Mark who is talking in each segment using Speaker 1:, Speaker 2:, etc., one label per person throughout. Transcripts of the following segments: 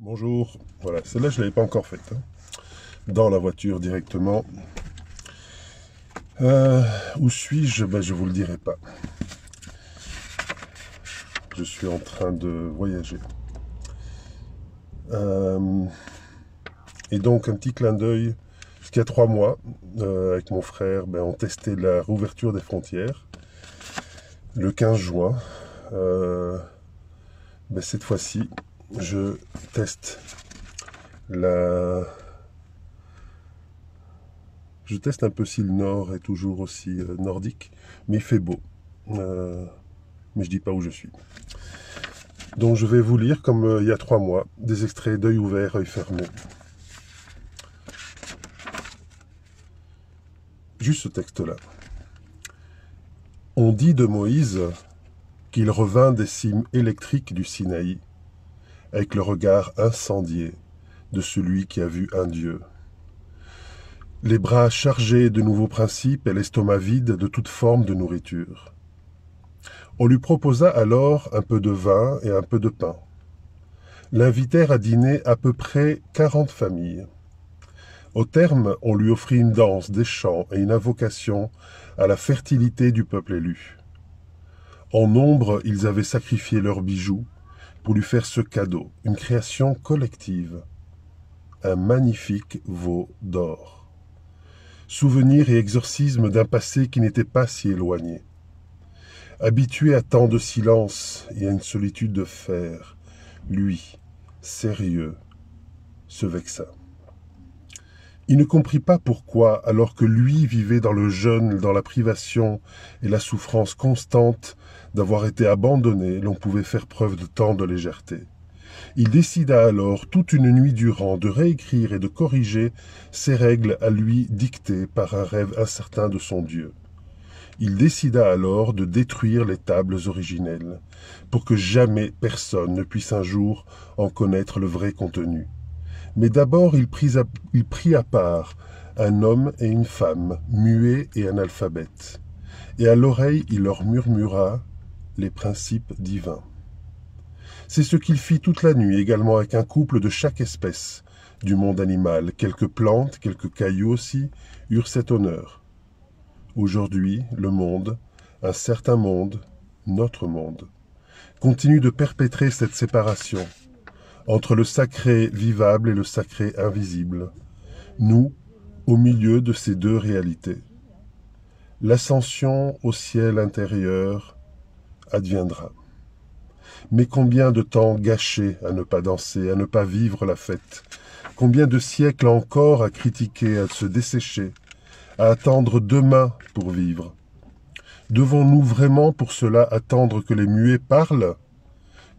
Speaker 1: Bonjour, voilà, celle-là je ne l'avais pas encore faite, hein. Dans la voiture directement. Où suis-je? Ben, je vous le dirai pas. Je suis en train de voyager. Euh, et donc un petit clin d'œil, parce qu'il y a 3 mois, avec mon frère, ben, on testait la réouverture des frontières. Le 15 juin, ben, cette fois-ci, je teste la... Je teste un peu si le nord est toujours aussi nordique, mais il fait beau. Mais je dis pas où je suis. Donc je vais vous lire, comme il y a 3 mois, des extraits d'œil ouvert, œil fermé. Juste ce texte-là. On dit de Moïse qu'il revint des cimes électriques du Sinaï, avec le regard incendié de celui qui a vu un Dieu. Les bras chargés de nouveaux principes et l'estomac vide de toute forme de nourriture. On lui proposa alors un peu de vin et un peu de pain. L'invitèrent à dîner à peu près 40 familles. Au terme, on lui offrit une danse, des chants et une invocation à la fertilité du peuple élu. En nombre, ils avaient sacrifié leurs bijoux pour lui faire ce cadeau, une création collective, un magnifique veau d'or. Souvenir et exorcisme d'un passé qui n'était pas si éloigné. Habitué à tant de silence et à une solitude de fer, lui, sérieux, se vexa. Il ne comprit pas pourquoi, alors que lui vivait dans le jeûne, dans la privation et la souffrance constante d'avoir été abandonné, l'on pouvait faire preuve de tant de légèreté. Il décida alors, toute une nuit durant, de réécrire et de corriger ses règles à lui dictées par un rêve incertain de son Dieu. Il décida alors de détruire les tables originelles, pour que jamais personne ne puisse un jour en connaître le vrai contenu. Mais d'abord il prit à part un homme et une femme, muets et analphabètes, et à l'oreille il leur murmura les principes divins. C'est ce qu'il fit toute la nuit également avec un couple de chaque espèce du monde animal. Quelques plantes, quelques cailloux aussi, eurent cet honneur. Aujourd'hui, le monde, un certain monde, notre monde, continue de perpétrer cette séparation entre le sacré vivable et le sacré invisible, nous, au milieu de ces deux réalités. L'ascension au ciel intérieur adviendra. Mais combien de temps gâché à ne pas danser, à ne pas vivre la fête, combien de siècles encore à critiquer, à se dessécher, à attendre demain pour vivre. Devons-nous vraiment pour cela attendre que les muets parlent,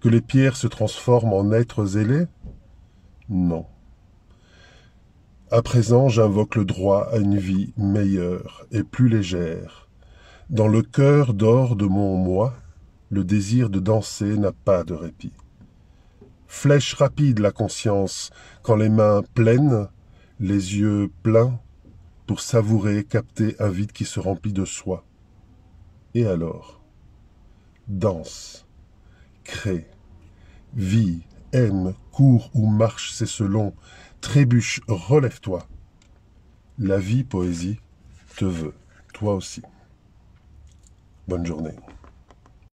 Speaker 1: que les pierres se transforment en êtres ailés? Non. À présent, j'invoque le droit à une vie meilleure et plus légère. Dans le cœur d'or de mon moi, le désir de danser n'a pas de répit. Flèche rapide la conscience, quand les mains pleines, les yeux pleins, pour savourer, capter un vide qui se remplit de soi. Et alors, danse, crée, vis, aime, cours ou marche, c'est selon, trébuche, relève-toi. La vie, poésie, te veut, toi aussi. Bonne journée.